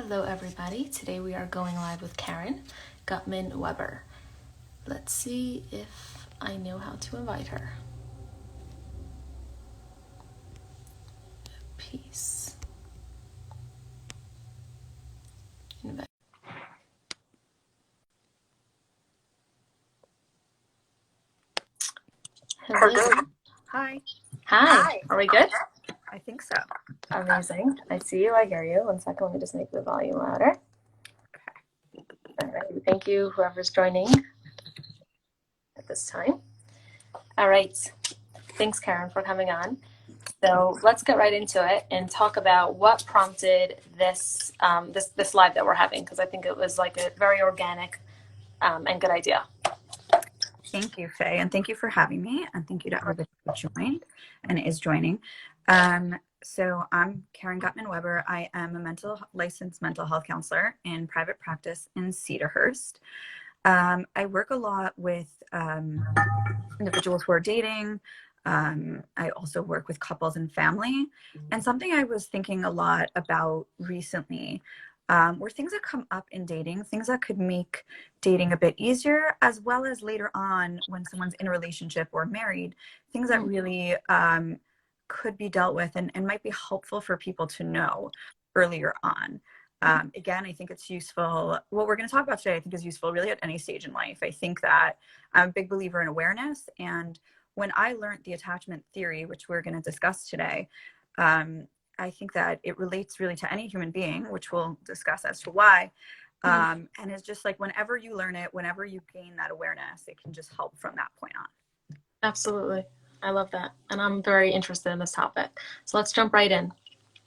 Hello everybody, today we are going live with Caryn Guttman Weber. Let's see if I know how to invite her. Peace. Invite. Hello. Hi. Hi. Are we good? I think so. Amazing. I see you, I hear you. One second, let me just make the volume louder. All right, thank you whoever's joining at this time. All right, thanks Caryn for coming on. So let's get right into it and talk about what prompted this this live that we're having, because I think it was like a very organic and good idea. Thank you, Faye, and thank you for having me, and thank you to everybody who joined and is joining. So I'm Caryn Guttman Weber. I am a licensed mental health counselor in private practice in Cedarhurst. I work a lot with individuals who are dating. I also work with couples and family. And something I was thinking a lot about recently were things that come up in dating, things that could make dating a bit easier, as well as later on when someone's in a relationship or married, things that really could be dealt with and might be helpful for people to know earlier on. Again, I think it's useful. What we're going to talk about today, I think, is useful really at any stage in life. I think that I'm a big believer in awareness. And when I learned the attachment theory, which we're going to discuss today, I think that it relates really to any human being, which we'll discuss as to why. And it's just like whenever you learn it, whenever you gain that awareness, it can just help from that point on. Absolutely. I love that. And I'm very interested in this topic. So let's jump right in.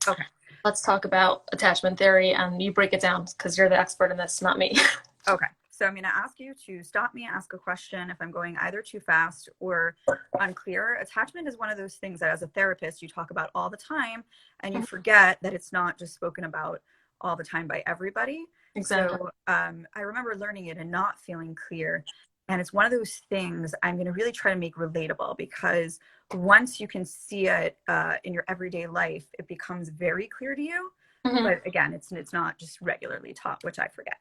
Okay. Let's talk about attachment theory, and you break it down because you're the expert in this, not me. Okay. So I'm going to ask you to stop me, ask a question if I'm going either too fast or unclear. Attachment is one of those things that as a therapist you talk about all the time, and you forget that it's not just spoken about all the time by everybody. Exactly. So I remember learning it and not feeling clear. And it's one of those things I'm going to really try to make relatable, because once you can see it in your everyday life, it becomes very clear to you. But again, it's not just regularly taught, which I forget.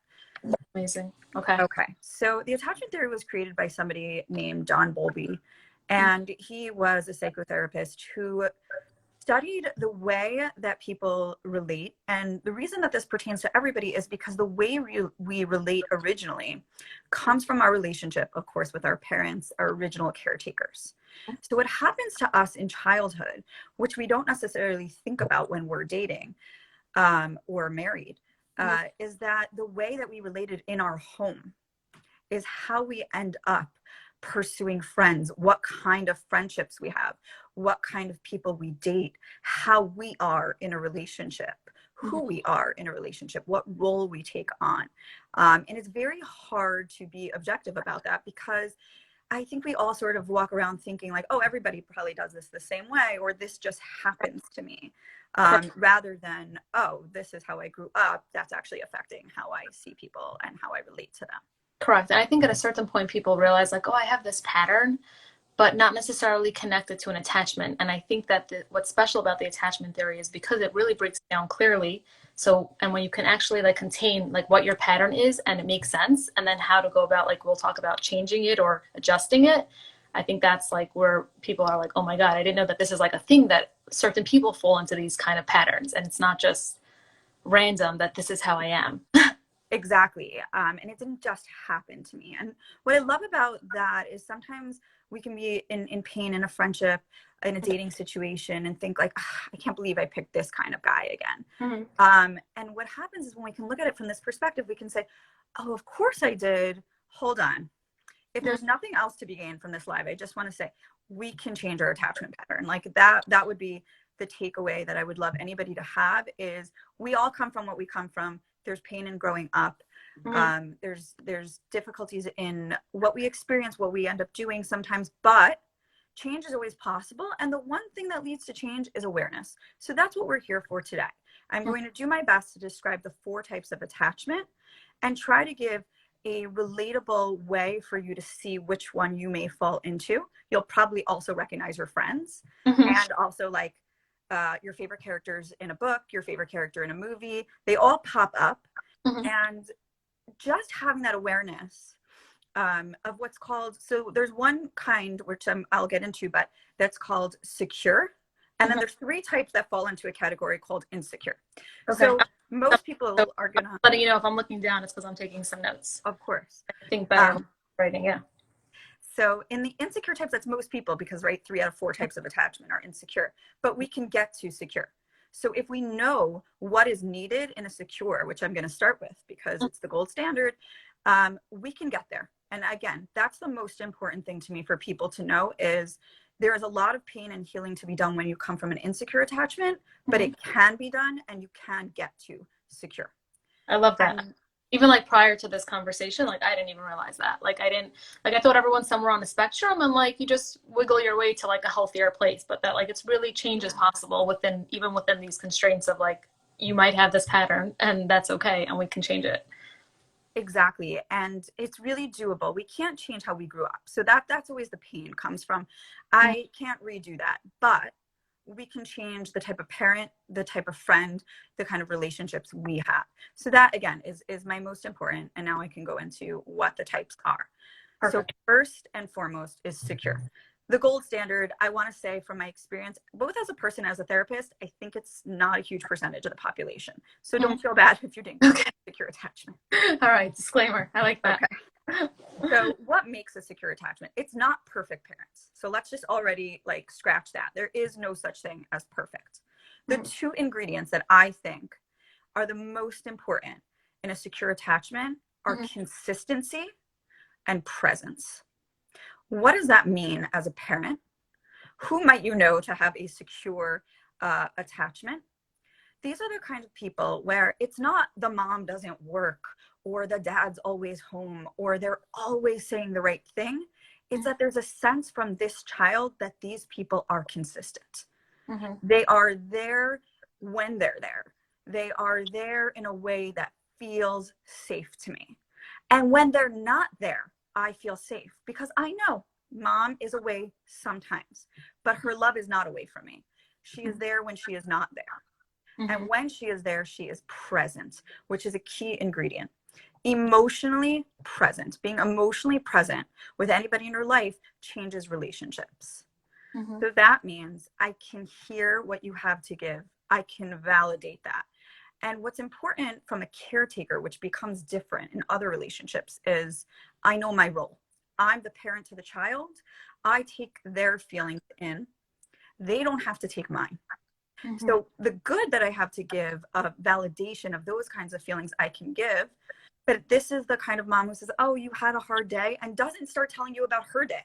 Amazing. Okay. Okay. So the attachment theory was created by somebody named John Bowlby, and he was a psychotherapist who studied the way that people relate. And the reason that this pertains to everybody is because the way we relate originally comes from our relationship, of course, with our parents, our original caretakers. So what happens to us in childhood, which we don't necessarily think about when we're dating or married, is that the way that we related in our home is how we end up pursuing friends, what kind of friendships we have, what kind of people we date, how we are in a relationship, who we are in a relationship, what role we take on. And it's very hard to be objective about that, because I think we all sort of walk around thinking like, oh, everybody probably does this the same way, or this just happens to me, rather than, oh, this is how I grew up. That's actually affecting how I see people and how I relate to them. Correct. And I think at a certain point, people realize like, oh, I have this pattern, but not necessarily connected to an attachment. And I think that what's special about the attachment theory is because it really breaks it down clearly. So, and when you can actually like contain like what your pattern is and it makes sense, and then how to go about, like we'll talk about changing it or adjusting it. I think that's like where people are like, oh my God, I didn't know that this is like a thing that certain people fall into these kind of patterns. And it's not just random that this is how I am. Exactly. And it didn't just happen to me. And what I love about that is sometimes we can be in pain in a friendship, in a dating situation, and think like, I can't believe I picked this kind of guy again. And what happens is when we can look at it from this perspective, we can say, oh, of course I did. Hold on. If there's nothing else to be gained from this live, I just want to say we can change our attachment pattern. Like that would be the takeaway that I would love anybody to have, is we all come from what we come from. There's pain in growing up. There's difficulties in what we experience, what we end up doing sometimes, but change is always possible. And the one thing that leads to change is awareness. So that's what we're here for today. I'm going to do my best to describe the 4 types of attachment and try to give a relatable way for you to see which one you may fall into. You'll probably also recognize your friends and also like your favorite characters in a book, your favorite character in a movie, they all pop up. Mm-hmm. And just having that awareness of what's called, so there's one kind, which I'll get into, but that's called secure. And then there's 3 types that fall into a category called insecure. Okay. So most people are gonna, letting you know if I'm looking down, it's because I'm taking some notes. of course, I think better writing. Yeah. so in the insecure types, that's most people, because right, 3 out of 4 types of attachment are insecure, but we can get to secure. So if we know what is needed in a secure, which I'm going to start with because it's the gold standard, we can get there. And again, that's the most important thing to me for people to know is there is a lot of pain and healing to be done when you come from an insecure attachment, but it can be done and you can get to secure. I love that. Even like prior to this conversation, like I didn't even realize that. Like I thought everyone's somewhere on the spectrum and like you just wiggle your way to like a healthier place, but that like it's really changes possible even within these constraints of like you might have this pattern and that's okay and we can change it. Exactly. And it's really doable. We can't change how we grew up. So that's always the pain comes from. I can't redo that, but we can change the type of parent, the type of friend, the kind of relationships we have. So that again is my most important. And now I can go into what the types are. Perfect. So first and foremost is secure. The gold standard, I want to say from my experience, both as a person, as a therapist, I think it's not a huge percentage of the population. So don't feel bad if you didn't get secure attachment. All right, disclaimer. I like that. Okay. So what makes a secure attachment? It's not perfect parents. So let's just already like scratch that. There is no such thing as perfect. The 2 ingredients that I think are the most important in a secure attachment are consistency and presence. What does that mean as a parent? Who might you know to have a secure attachment? These are the kind of people where it's not the mom doesn't work or the dad's always home or they're always saying the right thing. It's that there's a sense from this child that these people are consistent. They are there when they're there. They are there in a way that feels safe to me. And when they're not there, I feel safe because I know mom is away sometimes, but her love is not away from me. She is there when she is not there. And when she is there, she is present, which is a key ingredient. Emotionally present, being emotionally present with anybody in your life changes relationships. So that means I can hear what you have to give. I can validate that. And what's important from a caretaker, which becomes different in other relationships, is I know my role. I'm the parent to the child. I take their feelings in. They don't have to take mine. So the good that I have to give, a validation of those kinds of feelings I can give. But this is the kind of mom who says, oh, you had a hard day, and doesn't start telling you about her day.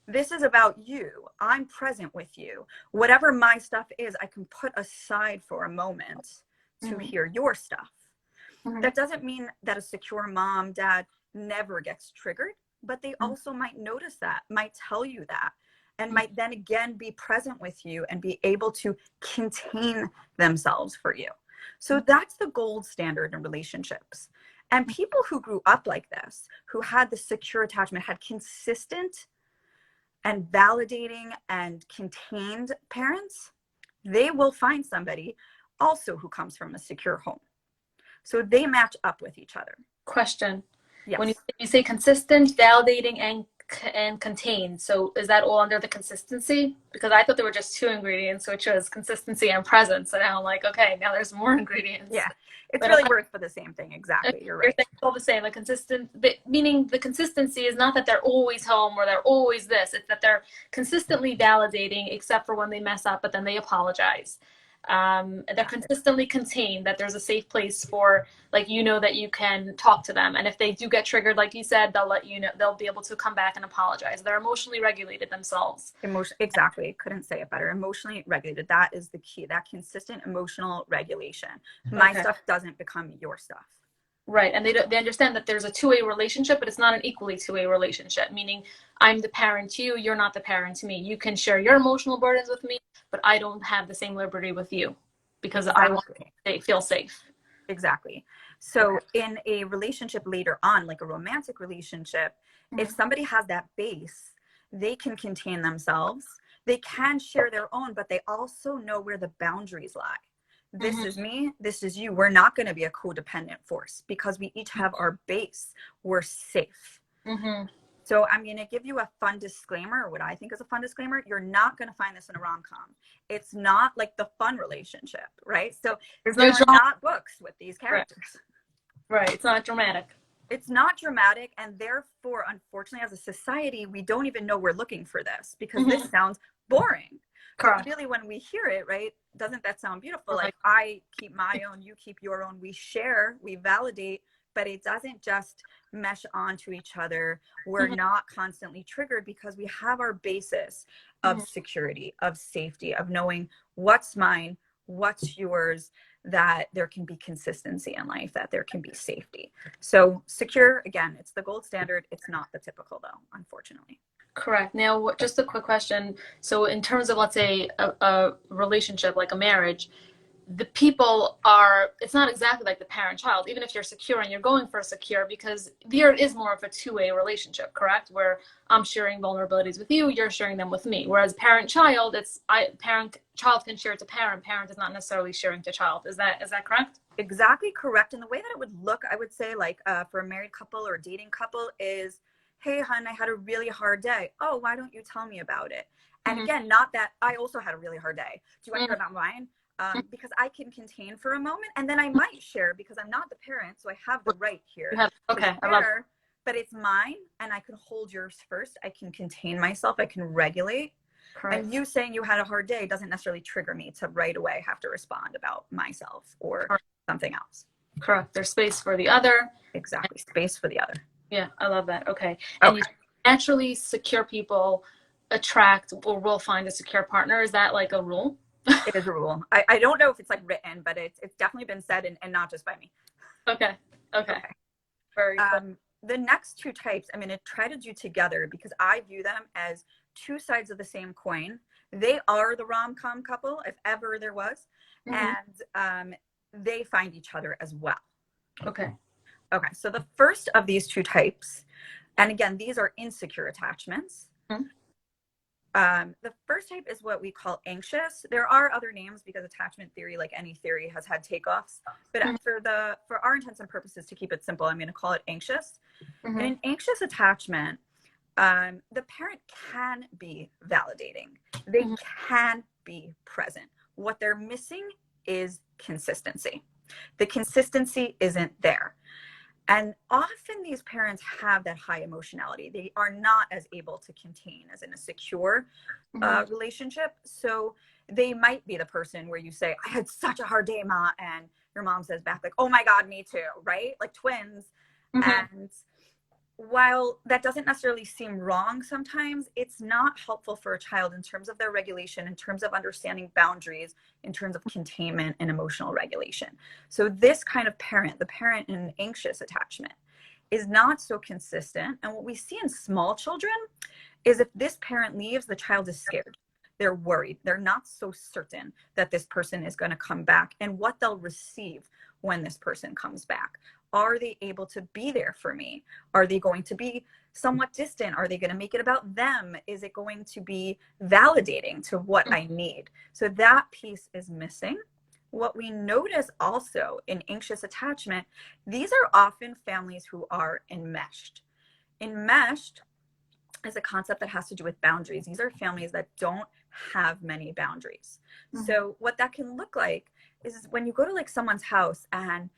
This is about you. I'm present with you. Whatever my stuff is, I can put aside for a moment to hear your stuff. That doesn't mean that a secure mom, dad never gets triggered, but they also might notice that, might tell you that, and might then again be present with you and be able to contain themselves for you. So that's the gold standard in relationships. And people who grew up like this, who had the secure attachment, had consistent and validating and contained parents, they will find somebody also who comes from a secure home. So they match up with each other. Question. Yes. When you say consistent, validating, and contained, so is that all under the consistency? Because I thought there were just 2 ingredients, which was consistency and presence. And now I'm like, okay, now there's more ingredients. Yeah, it's really worth for the same thing. Exactly, you're right. It's all the same. Meaning the consistency is not that they're always home or they're always this. It's that they're consistently validating, except for when they mess up, but then they apologize. They're consistently contained, that there's a safe place for, like, that you can talk to them, and if they do get triggered, like you said, they'll let you know, they'll be able to come back and apologize. They're emotionally regulated themselves. Exactly, couldn't say it better. Emotionally regulated, that is the key, that consistent emotional regulation. My stuff doesn't become your stuff. Right, and they understand that there's a 2-way relationship, but it's not an equally 2-way relationship, meaning I'm the parent to you, you're not the parent to me. You can share your emotional burdens with me, but I don't have the same liberty with you because I want to feel safe. Exactly. So in a relationship later on, like a romantic relationship, if somebody has that base, they can contain themselves, They can share their own, but they also know where the boundaries lie. This Mm-hmm. is me, this is you. We're not going to be a codependent force because we each have our base. We're safe. Mm-hmm. So I'm going to give you a fun disclaimer, what I think is a fun disclaimer. You're not going to find this in a rom-com. It's not like the fun relationship, right? So There's there no are drama. not books with these Right. characters. Right. It's not dramatic. It's not dramatic, and therefore, unfortunately, as a society, we don't even know we're looking for this because Mm-hmm. this sounds boring. But Correct. really, when we hear it, right, doesn't that sound beautiful? Right. Like, I keep my own, you keep your own, we share, we validate, but it doesn't just mesh onto each other. We're Mm-hmm. not constantly triggered because we have our basis of Mm-hmm. security, of safety, of knowing what's mine, what's yours, that there can be consistency in life, that there can be safety. So secure, again, it's the gold standard. It's not the typical though, unfortunately. Correct. Now, just a quick question. So, in terms of, let's say, a relationship like a marriage, the people are, it's not exactly like the parent child, even if you're secure and you're going for secure, because there is more of a two-way relationship, correct? Where I'm sharing vulnerabilities with you, you're sharing them with me. Whereas parent child, parent child can share to parent, parent is not necessarily sharing to child. Is that correct? Exactly correct. And the way that it would look, I would say, like for a married couple or a dating couple is, hey, hon, I had a really hard day. Oh, why don't you tell me about it? And Mm-hmm. again, not that I also had a really hard day. Do you want to hear Mm-hmm. about mine? Because I can contain for a moment and then I might share because I'm not the parent. So I have the right here to Okay, I love share, but it's mine and I can hold yours first. I can contain myself. I can regulate. it. Correct. And you saying you had a hard day doesn't necessarily trigger me to right away have to respond about myself or Correct. something else. Correct. There's space for the other. Exactly. Space for the other. Yeah, I love that. Okay. And you Okay. naturally secure people attract or will find a secure partner. Is that like a rule? It is a rule. I don't know if it's like written, but it's definitely been said and not just by me. Okay. Okay. Okay. Very cool. The next two types, I'm going to try to do together because I view them as two sides of the same coin. They are the rom-com couple, if ever there was, Mm-hmm. and they find each other as well. Okay. Okay, so the first of these two types, and again, these are insecure attachments. Mm-hmm. The first type is what we call anxious. There are other names because attachment theory, like any theory, has had takeoffs. But Mm-hmm. for our intents and purposes, to keep it simple, I'm going to call it anxious. Mm-hmm. In an anxious attachment, the parent can be validating. They Mm-hmm. can be present. What they're missing is consistency. The consistency isn't there. And often these parents have that high emotionality. They are not as able to contain as in a secure relationship. So they might be the person where you say, I had such a hard day, Ma. And your mom says back, like, oh my God, me too, right? Like twins. Mm-hmm. And while that doesn't necessarily seem wrong sometimes, it's not helpful for a child in terms of their regulation, in terms of understanding boundaries, in terms of containment and emotional regulation. So this kind of parent, the parent in an anxious attachment, is not so consistent. And what we see in small children is if this parent leaves, the child is scared. They're worried. They're not so certain that this person is going to come back and what they'll receive when this person comes back. Are they able to be there for me? Are they going to be somewhat distant? Are they going to make it about them? Is it going to be validating to what I need? So that piece is missing. What we notice also in anxious attachment, these are often families who are enmeshed. Enmeshed is a concept that has to do with boundaries. These are families that don't have many boundaries. Mm-hmm. So what that can look like is when you go to like someone's house and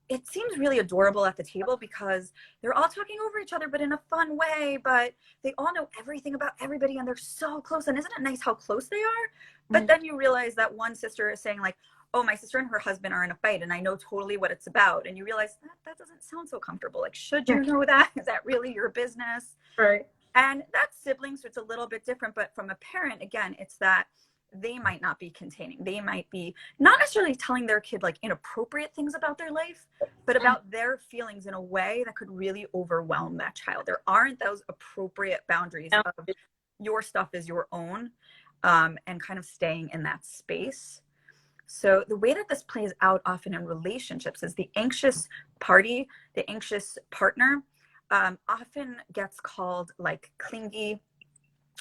it seems really adorable at the table because they're all talking over each other, but in a fun way, but they all know everything about everybody and they're so close. And isn't it nice how close they are? But then you realize that one sister is saying like, oh, my sister and her husband are in a fight and I know totally what it's about. And you realize that doesn't sound so comfortable. Like, should you know that? Is that really your business? Right. And that's siblings, so it's a little bit different. But from a parent, again, it's that they might not be containing. They might be not necessarily telling their kid like inappropriate things about their life, but about their feelings in a way that could really overwhelm that child. There aren't those appropriate boundaries of your stuff is your own, and kind of staying in that space. So the way that this plays out often in relationships is the anxious party, the anxious partner, often gets called like clingy,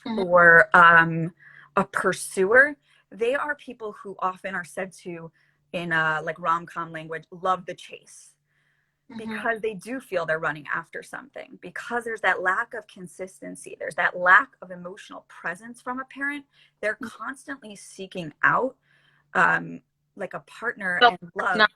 Mhm. or a pursuer, they are people who often are said to, in like rom-com language, love the chase, Mhm. because they do feel they're running after something, because there's that lack of consistency, there's that lack of emotional presence from a parent. They're constantly seeking out like a partner So and love. not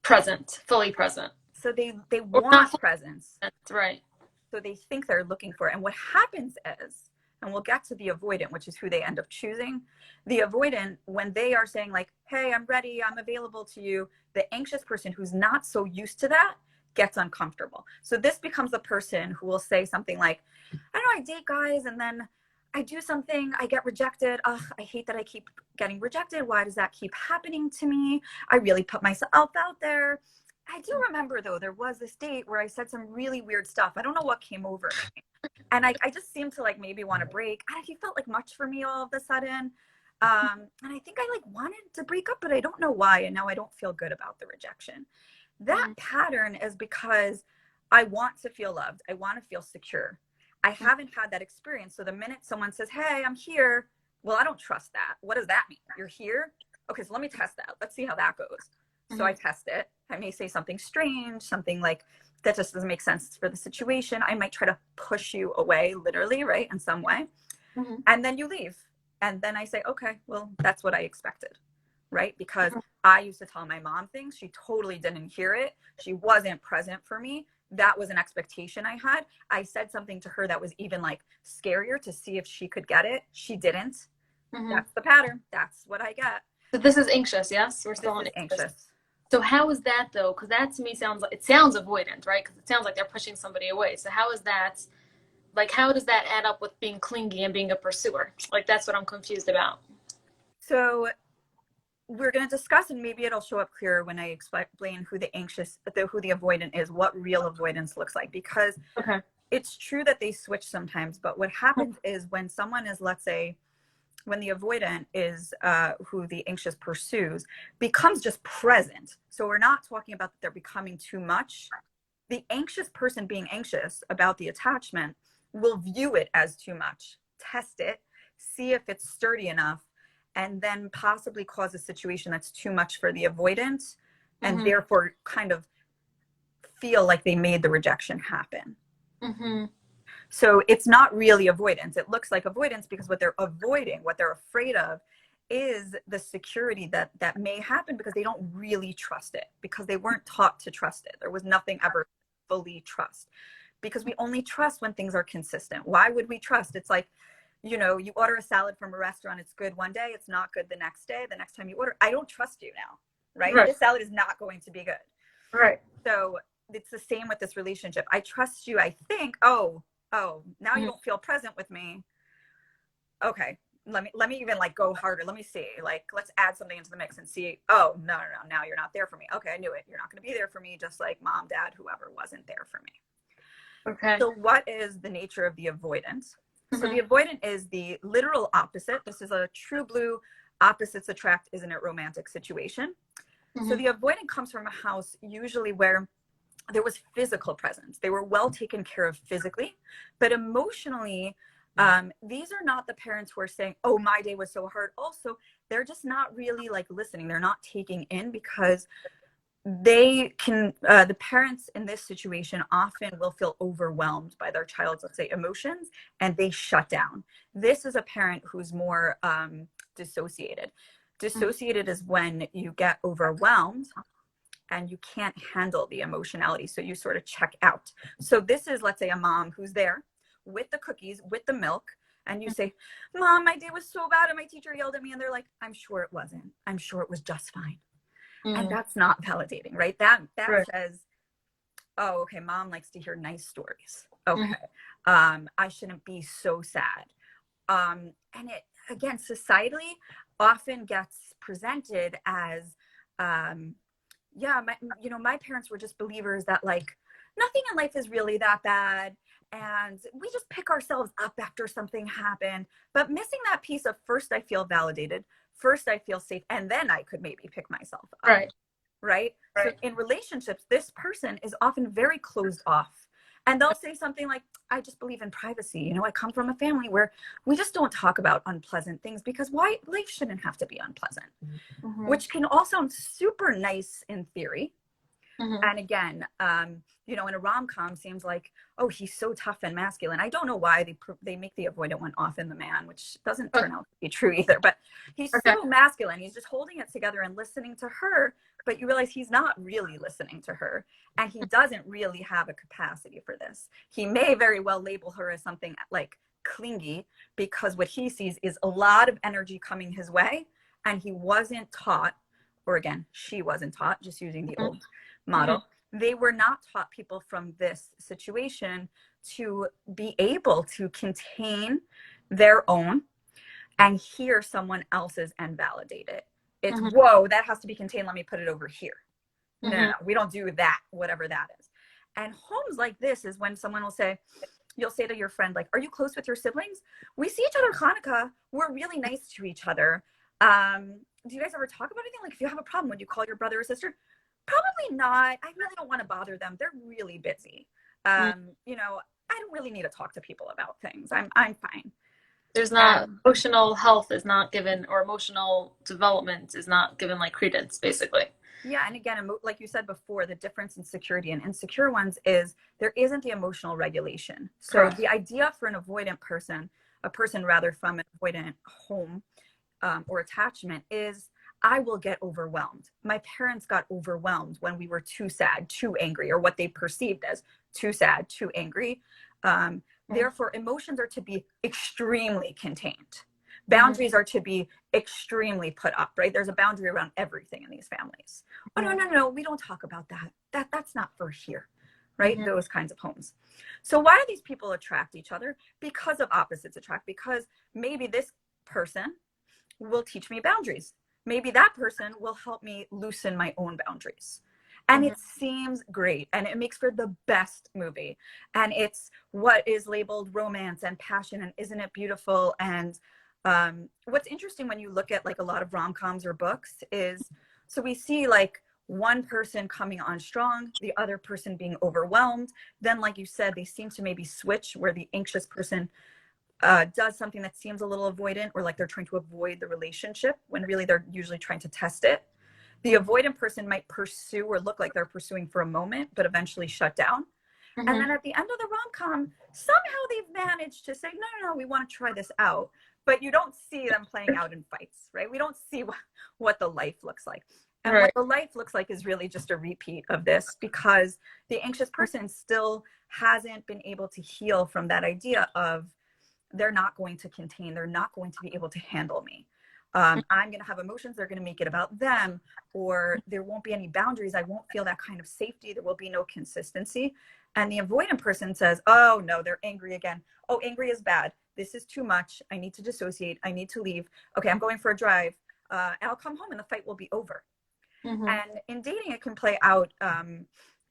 present, fully present, So they or not want fully presence. present, right? So they think they're looking for it. And what happens is, and we'll get to the avoidant, which is who they end up choosing. The avoidant, when they are saying like, hey, I'm ready, I'm available to you, the anxious person who's not so used to that gets uncomfortable. So this becomes the person who will say something like, I don't know, I date guys and then I do something, I get rejected. Ugh, I hate that I keep getting rejected. Why does that keep happening to me? I really put myself out there. I do remember though, there was this date where I said some really weird stuff. I don't know what came over me. And I just seemed to like maybe want to break. And he felt like much for me all of a sudden. And I think I like wanted to break up, but I don't know why. And now I don't feel good about the rejection. That Mhm. pattern is because I want to feel loved. I want to feel secure. I haven't had that experience. So the minute someone says, hey, I'm here, well, I don't trust that. What does that mean? You're here? Okay, so let me test that. Let's see how that goes. So I Mhm. test it. I may say something strange, something like that just doesn't make sense for the situation. I might try to push you away, literally, right, in some way. Mhm. And then you leave. And then I say, okay, well, that's what I expected, right? Because Mhm. I used to tell my mom things. She totally didn't hear it. She wasn't present for me. That was an expectation I had. I said something to her that was even like scarier to see if she could get it. She didn't. Mhm. That's the pattern. That's what I get. So this is anxious, yes? We're This still on is anxious. anxious. So how is that though? Because that to me sounds like it sounds avoidant, right? Because it sounds like they're pushing somebody away. So how is that like how does that add up with being clingy and being a pursuer? Like that's what I'm confused about. So we're going to discuss, and maybe it'll show up clearer when I explain who the anxious, who the avoidant is, what real avoidance looks like. Because Okay. it's true that they switch sometimes, but what happens is when someone is, let's say, when the avoidant is who the anxious pursues, becomes just present. So we're not talking about that they're becoming too much. The anxious person being anxious about the attachment will view it as too much, test it, see if it's sturdy enough, and then possibly cause a situation that's too much for the avoidant, and Mhm. therefore kind of feel like they made the rejection happen. Mhm. So it's not really avoidance. It looks like avoidance because what they're avoiding, what they're afraid of, is the security that may happen because they don't really trust it, because they weren't taught to trust it. There was nothing ever fully trust, because we only trust when things are consistent. Why would we trust? It's like, you know, you order a salad from a restaurant, it's good one day, it's not good the next day. The next time you order, I don't trust you now, right? Right. This salad is not going to be good. Right. So it's the same with this relationship. I trust you. I think, oh, now you Mhm. don't feel present with me. Okay, let me even like go harder. Let me see. Like, let's add something into the mix and see. Oh, no. Now you're not there for me. Okay, I knew it. You're not going to be there for me, just like mom, dad, whoever wasn't there for me. Okay. So what is the nature of the avoidance? So Mhm. the avoidant is the literal opposite. This is a true blue opposites attract, isn't it, romantic situation. So Mhm. the avoidant comes from a house usually where there was physical presence. They were well taken care of physically, but emotionally, these are not the parents who are saying, oh, my day was so hard. Also, they're just not really like listening. They're not taking in, because they can, the parents in this situation often will feel overwhelmed by their child's, let's say, emotions, and they shut down. This is a parent who's more dissociated. Mhm. Dissociated is when you get overwhelmed and you can't handle the emotionality. So you sort of check out. So this is, let's say, a mom who's there with the cookies, with the milk, and you say, Mom, my day was so bad and my teacher yelled at me. And they're like, I'm sure it wasn't. I'm sure it was just fine. And Mhm. that's not validating, right? That Right. says, oh, okay, mom likes to hear nice stories. Okay. Mhm. I shouldn't be so sad. And it, again, societally often gets presented as, um, yeah, my parents were just believers that like nothing in life is really that bad, and we just pick ourselves up after something happened. But missing that piece of, first I feel validated, first I feel safe, and then I could maybe pick myself up, Right. right? So Right. in relationships, this person is often very closed off, And they'll say something like, I just believe in privacy. You know, I come from a family where we just don't talk about unpleasant things because why life shouldn't have to be unpleasant, which can all sound super nice in theory. And again, you know, in a rom-com seems like, oh, he's so tough and masculine. I don't know why they make the avoidant one often the man, which doesn't turn out to be true either, but he's so masculine. He's just holding it together and listening to her, but you realize he's not really listening to her, and he doesn't really have a capacity for this. He may very well label her as something like clingy because what he sees is a lot of energy coming his way, and he wasn't taught, or again, she wasn't taught, just using the old model. They were not taught, people from this situation, to be able to contain their own and hear someone else's and validate it. It's, whoa, that has to be contained. Let me put it over here. No, we don't do that, whatever that is. And homes like this is when someone will say, you'll say to your friend, like, are you close with your siblings? We see each other Hanukkah. We're really nice to each other. Do you guys ever talk about anything? Like, if you have a problem, would you call your brother or sister? Probably not. I really don't want to bother them. They're really busy. You know, I don't really need to talk to people about things. I'm fine. There's not emotional health is not given, or emotional development is not given like credence, basically. Yeah, and again, like you said before, the difference in security and insecure ones is there isn't the emotional regulation. So the idea for an avoidant person, a person rather from an avoidant home or attachment, is I will get overwhelmed. My parents got overwhelmed when we were too sad, too angry, or what they perceived as too sad, too angry. Therefore, emotions are to be extremely contained. Boundaries are to be extremely put up, right? There's a boundary around everything in these families. Oh, no, we don't talk about that. That's not for here, right? Those kinds of homes. So why do these people attract each other? Because of opposites attract, because maybe this person will teach me boundaries. Maybe that person will help me loosen my own boundaries. And it seems great, and it makes for the best movie. And it's what is labeled romance and passion, and isn't it beautiful? And what's interesting when you look at like a lot of rom-coms or books is, so we see like one person coming on strong, the other person being overwhelmed. Then, like you said, they seem to maybe switch, where the anxious person does something that seems a little avoidant, or like they're trying to avoid the relationship when really they're usually trying to test it. The avoidant person might pursue or look like they're pursuing for a moment, but eventually shut down. And then at the end of the rom-com, somehow they've managed to say, no, we want to try this out. But you don't see them playing out in fights, right? We don't see what the life looks like. And what the life looks like is really just a repeat of this, because the anxious person still hasn't been able to heal from that idea of they're not going to contain, they're not going to be able to handle me. I'm going to have emotions, they're going to make it about them, or there won't be any boundaries. I won't feel that kind of safety. There will be no consistency. And the avoidant person says, oh no, they're angry again. Oh, angry is bad. This is too much. I need to dissociate. I need to leave. Okay, I'm going for a drive. I'll come home and the fight will be over. And in dating, it can play out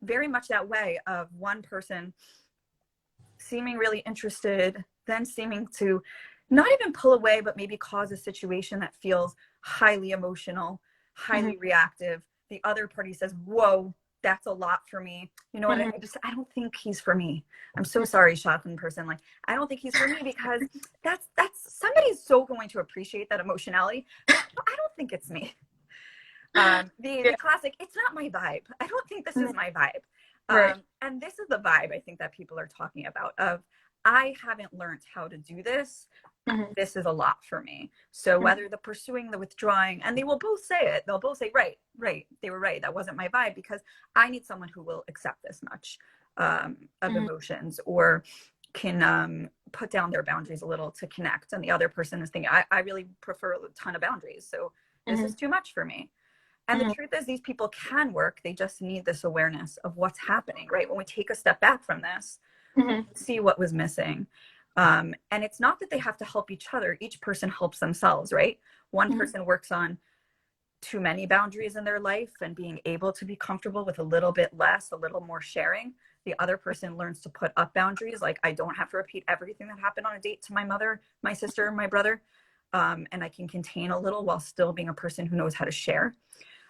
very much that way, of one person seeming really interested, then seeming to not even pull away, but maybe cause a situation that feels highly emotional, highly reactive. The other party says, whoa, that's a lot for me. You know what? I don't think he's for me. I'm so sorry, shotgun person. Like, I don't think he's for me, because that's somebody's so going to appreciate that emotionality. I don't think it's me. The classic, it's not my vibe. I don't think this is my vibe. And this is the vibe I think that people are talking about, of I haven't learned how to do this. This is a lot for me. So whether the pursuing, the withdrawing, and they will both say it, they'll both say, right, they were right. That wasn't my vibe, because I need someone who will accept this much of emotions, or can put down their boundaries a little to connect. And the other person is thinking, I really prefer a ton of boundaries. So this is too much for me. And the truth is, these people can work. They just need this awareness of what's happening, right? When we take a step back from this, see what was missing. And it's not that they have to help each other. Each person helps themselves, right? One person works on too many boundaries in their life and being able to be comfortable with a little bit less, a little more sharing. The other person learns to put up boundaries. Like, I don't have to repeat everything that happened on a date to my mother, my sister, my brother. And I can contain a little while still being a person who knows how to share.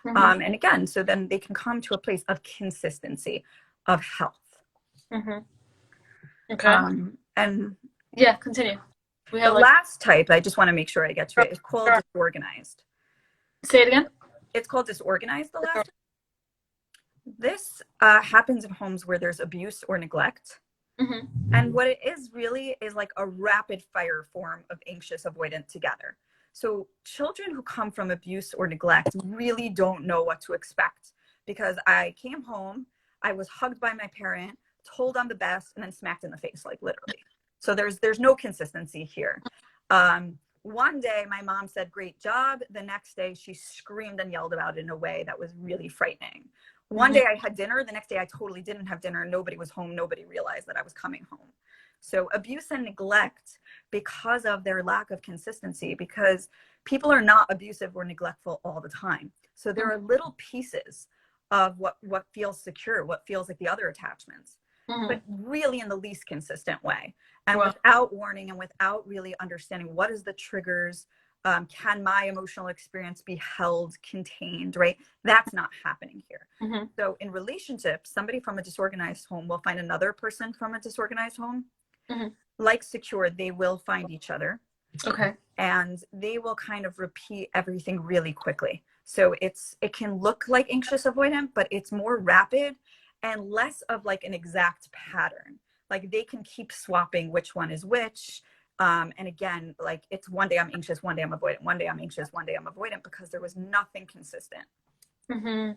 And again, so then they can come to a place of consistency, of health. Okay. And Yeah, continue. We the have like, last type, I just want to make sure I get to it, is called disorganized. say it again. It's called disorganized, the last. This happens in homes where there's abuse or neglect. Mm-hmm. And what it is really is like a rapid fire form of anxious avoidant together. So children who come from abuse or neglect really don't know what to expect, because I came home, I was hugged by my parent, told I'm the best, and then smacked in the face, like literally. So there's no consistency here. One day my mom said, "Great job." The next day she screamed and yelled about it in a way that was really frightening. One day I had dinner, the next day I totally didn't have dinner. Nobody was home. Nobody realized that I was coming home. So abuse and neglect, because of their lack of consistency, because people are not abusive or neglectful all the time. So there are little pieces of what feels secure, what feels like the other attachments, but really in the least consistent way. And without warning and without really understanding what is the triggers, can my emotional experience be held, contained, right? That's not happening here. Mm-hmm. So in relationships, somebody from a disorganized home will find another person from a disorganized home. Mm-hmm. Like secure, they will find each other. Okay. And they will kind of repeat everything really quickly. So it can look like anxious avoidant, but it's more rapid and less of like an exact pattern. Like they can keep swapping which one is which. And again, like it's one day I'm anxious, one day I'm avoidant, one day I'm anxious, one day I'm avoidant, because there was nothing consistent. Mm-hmm.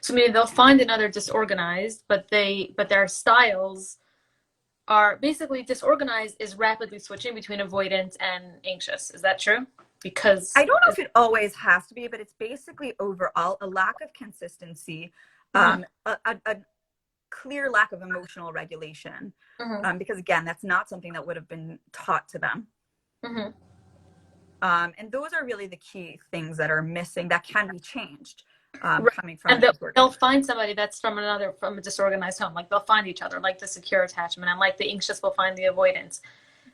So maybe they'll find another disorganized, but their styles are basically disorganized is rapidly switching between avoidant and anxious. Is that true? I Because don't know if it always has to be, but it's basically overall a lack of consistency, mm-hmm. a clear lack of emotional regulation, Mm-hmm. because again, that's not something that would have been taught to them. Mm-hmm. And those are really the key things that are missing that can be changed, Right. coming from And a they'll disorganized. find somebody that's from a disorganized home. Like they'll find each other, like the secure attachment, and like the anxious will find the avoidance.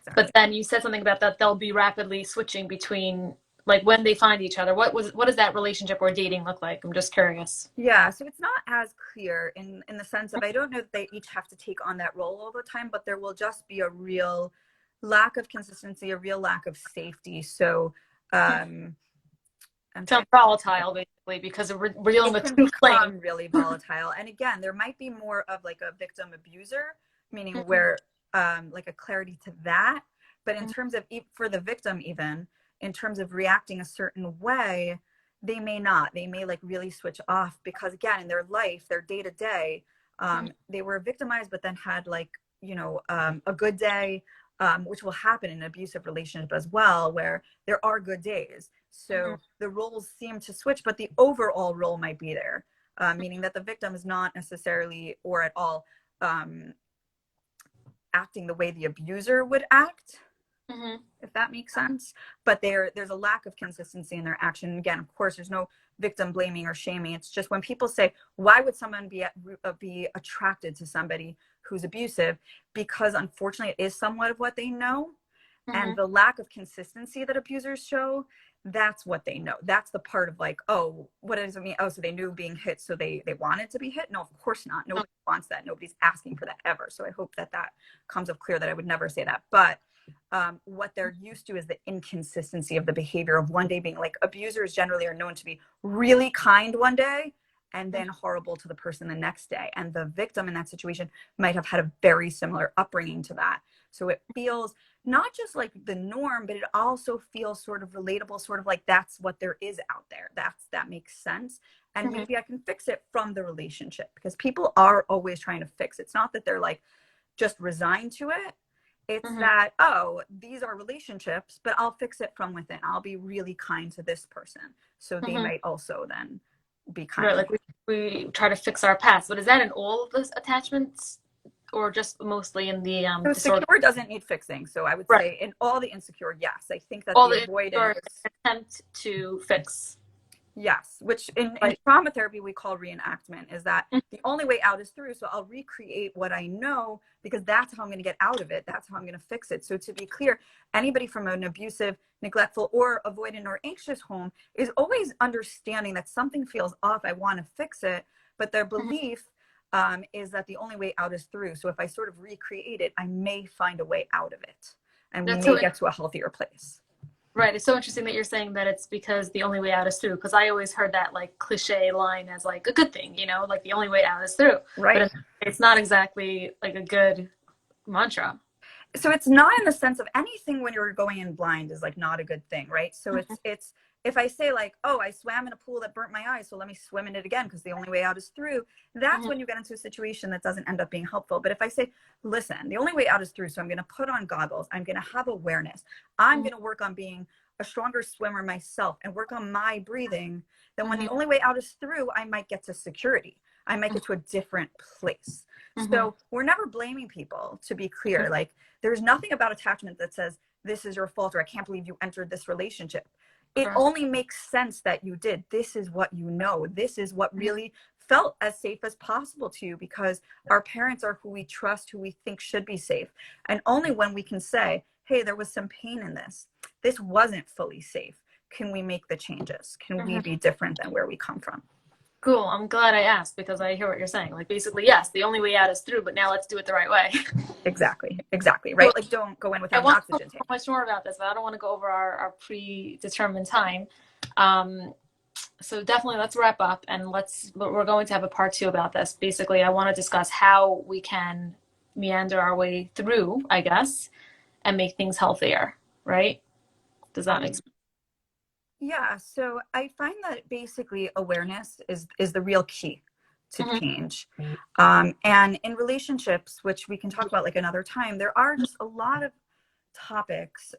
But Exactly. then you said something about that they'll be rapidly switching between, like when they find each other. What does that relationship or dating look like? I'm just curious. Yeah, so it's not as clear in the sense of, I don't know that they each have to take on that role all the time, but there will just be a real lack of consistency, a real lack of safety. So I'm Sounds trying to, volatile, basically, because we're dealing it with can two flames. become really volatile. And again, there might be more of like a victim abuser, meaning Mm-hmm. where like a clarity to that. But in terms of, for the victim, even in terms of reacting a certain way, they may not. They may like really switch off, because again, in their life, their day to day, they were victimized, but then had like, a good day, which will happen in an abusive relationship as well, where there are good days. Mm-hmm. So the roles seem to switch, but the overall role might be there, meaning that the victim is not necessarily or at all acting the way the abuser would act, Mm-hmm. if that makes sense. But there's a lack of consistency in their action. Again, of course, there's no victim blaming or shaming. It's just when people say, why would someone be attracted to somebody who's abusive? Because unfortunately, it is somewhat of what they know. Mm-hmm. And the lack of consistency that abusers show, that's what they know. That's the part of like, oh, what does it mean? Oh, so they knew being hit, so they wanted to be hit? No, of course not. Nobody wants that. Nobody's asking for that ever. So I hope that comes up clear, that I would never say that. But what they're used to is the inconsistency of the behavior of one day being like, abusers generally are known to be really kind one day and then horrible to the person the next day. And the victim in that situation might have had a very similar upbringing to that. So it feels not just like the norm, but it also feels sort of relatable, sort of like that's what there is out there. That makes sense. And Mm-hmm. maybe I can fix it from the relationship, because people are always trying to fix. It's not that they're like just resigned to it. It's Mm-hmm. that, oh, these are relationships, but I'll fix it from within. I'll be really kind to this person, so they Mm-hmm. might also then be kind Right, to me. like we try to fix our past. But is that in all of the attachments, or just mostly in the So disorder? secure doesn't need fixing. So I would Right. say in all the insecure, yes. I think that All the the avoidant insecure is, attempt to fix. yes, which in Right. trauma therapy we call reenactment, is that the only way out is through. So I'll recreate what I know, because that's how I'm going to get out of it. That's how I'm going to fix it. So to be clear, anybody from an abusive, neglectful, or avoidant or anxious home is always understanding that something feels off. I want to fix it, but their Mm-hmm. belief is that the only way out is through. So if I sort of recreate it, I may find a way out of it, and we That's may so get to a healthier place. right. It's so interesting that you're saying that it's because the only way out is through. Because I always heard that like cliche line as like a good thing, you know, like the only way out is through. Right. But it's not exactly like a good mantra. So it's not in the sense of anything when you're going in blind is like not a good thing, right? So it's if I say like, oh, I swam in a pool that burnt my eyes, so let me swim in it again because the only way out is through, that's Mm-hmm. when you get into a situation that doesn't end up being helpful. But if I say, listen, the only way out is through, so I'm going to put on goggles, I'm going to have awareness, I'm going to work on being a stronger swimmer myself and work on my breathing, then when the Mm-hmm. only way out is through, I might get to security. I might get to a different place. Mm-hmm. So we're never blaming people, to be clear. Like, there's nothing about attachment that says this is your fault or I can't believe you entered this relationship. It Correct. only makes sense that you did. This is what you know. This is what really felt as safe as possible to you because our parents are who we trust, who we think should be safe. And only when we can say, hey, there was some pain in this. This wasn't fully safe. Can we make the changes? Can we Mm-hmm. be different than where we come from? Cool. I'm glad I asked because I hear what you're saying. Like basically, yes, the only way out is through, but now let's do it the right way. Exactly. Exactly. Cool. Right. Like, don't go in I without an want to talk oxygen so tank. much more about this, but I don't want to go over our predetermined time. Um, so definitely let's wrap up and we're going to have a part two about this. Basically, I want to discuss how we can meander our way through, I guess, and make things healthier, right? Does that make sense? Yeah, so I find that basically awareness is the real key to Mm-hmm. change. And in relationships, which we can talk about like another time, there are just a lot of topics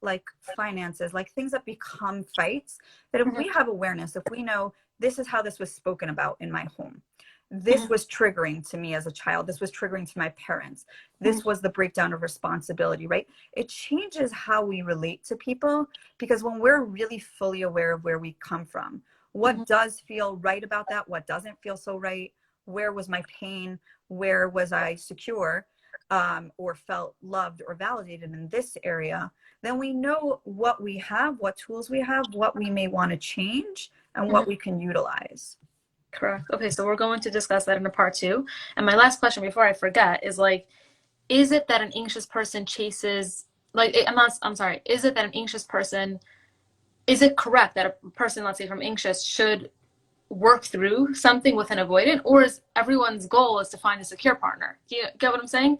like finances, like things that become fights, that if Mm-hmm. we have awareness, if we know this is how this was spoken about in my home, this Mm-hmm. was triggering to me as a child, this was triggering to my parents, Mm-hmm. this was the breakdown of responsibility, right? It changes how we relate to people because when we're really fully aware of where we come from, Mm-hmm. what does feel right about that, what doesn't feel so right, where was my pain, where was I secure, or felt loved or validated in this area, then we know what we have, what tools we have, what we may want to change, and Mm-hmm. what we can utilize. Correct. Okay, so we're going to discuss that in a part two. And my last question before I forget is like, is it that an anxious person chases like I'm sorry, is it that an anxious person is it correct that a person, let's say from anxious, should work through something with an avoidant, or is everyone's goal is to find a secure partner? Do you get what I'm saying?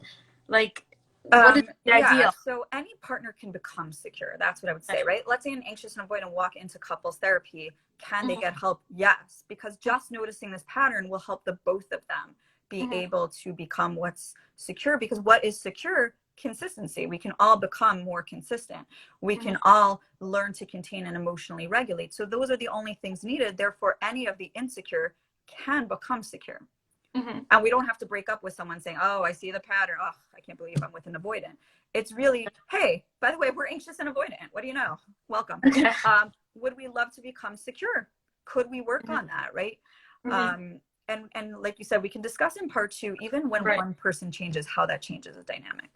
Like, what is the Yeah, ideal? so any partner can become secure. That's what I would say, right? Let's say an anxious and avoidant walk into couples therapy. Can they Mm-hmm. get help? Yes, because just noticing this pattern will help the both of them be Mm-hmm. able to become what's secure. Because what is secure? Consistency. We can all become more consistent. We Mm-hmm. can all learn to contain and emotionally regulate. So those are the only things needed. Therefore, any of the insecure can become secure. Mm-hmm. And we don't have to break up with someone saying, oh, I see the pattern. Oh, I can't believe I'm with an avoidant. It's really, hey, by the way, we're anxious and avoidant. What do you know? Welcome. Okay. Would we love to become secure? Could we work Mm-hmm. on that? Right. Mm-hmm. And like you said, we can discuss in part two, even when Right. one person changes, how that changes the dynamic.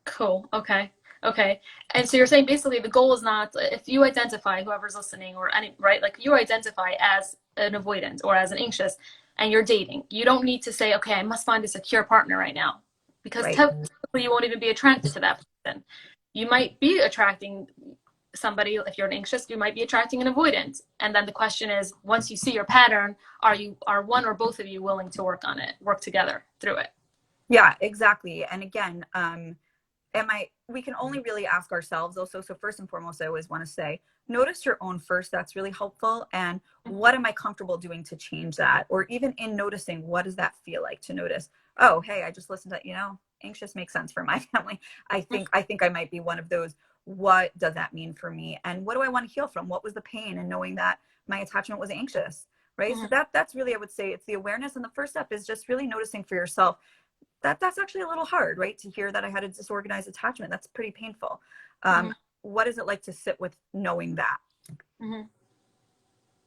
Cool. Okay. Okay. And so you're saying basically the goal is not if you identify whoever's listening or any right, like you identify as an avoidant or as an anxious and you're dating, you don't need to say, okay, I must find a secure partner right now. Because Right. technically you won't even be attracted to that person. You might be attracting somebody if you're an anxious, you might be attracting an avoidant. And then the question is, once you see your pattern, are one or both of you willing to work on it, work together through it? Yeah, exactly. And again, we can only really ask ourselves also. So first and foremost, I always want to say, notice your own first. That's really helpful. And what am I comfortable doing to change that? Or even in noticing, what does that feel like to notice? Oh, hey, I just listened to, anxious makes sense for my family. I think I might be one of those. What does that mean for me? And what do I want to heal from? What was the pain? And knowing that my attachment was anxious, right? Mm-hmm. So that's really, I would say, it's the awareness. And the first step is just really noticing for yourself that's actually a little hard, right? To hear that I had a disorganized attachment. That's pretty painful. Mm-hmm. What is it like to sit with knowing that? Mm-hmm.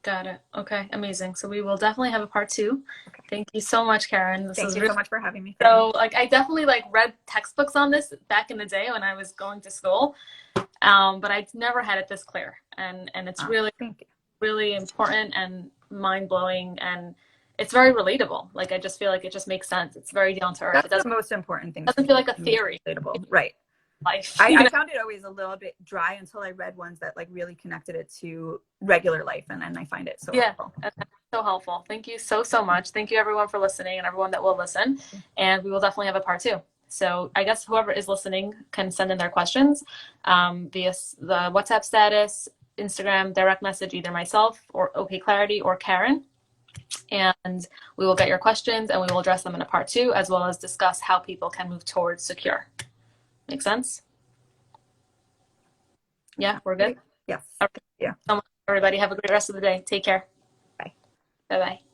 Got it. Okay, amazing. So we will definitely have a part two. Okay. Thank you so much, Caryn. This Thank was you really so much for having me. so like I definitely like read textbooks on this back in the day when I was going to school, but I never had it this clear, and it's Oh, really thank you. really important and mind blowing, and it's very relatable. Like, I just feel like it just makes sense. It's very down to earth. It That's the most important thing to doesn't me. feel like a theory. Relatable. Right. Life. I found it always a little bit dry until I read ones that like really connected it to regular life, and then I find it so helpful. So helpful. Thank you so much. Thank you everyone for listening and everyone that will listen. And we will definitely have a part 2. So I guess whoever is listening can send in their questions via the WhatsApp status, Instagram, direct message, either myself or OK Clarity or Caryn. And we will get your questions and we will address them in a part 2, as well as discuss how people can move towards secure. Make sense? Yeah, we're good? Yes. Okay. Yeah. So much, everybody. Have a great rest of the day. Take care. Bye. Bye-bye.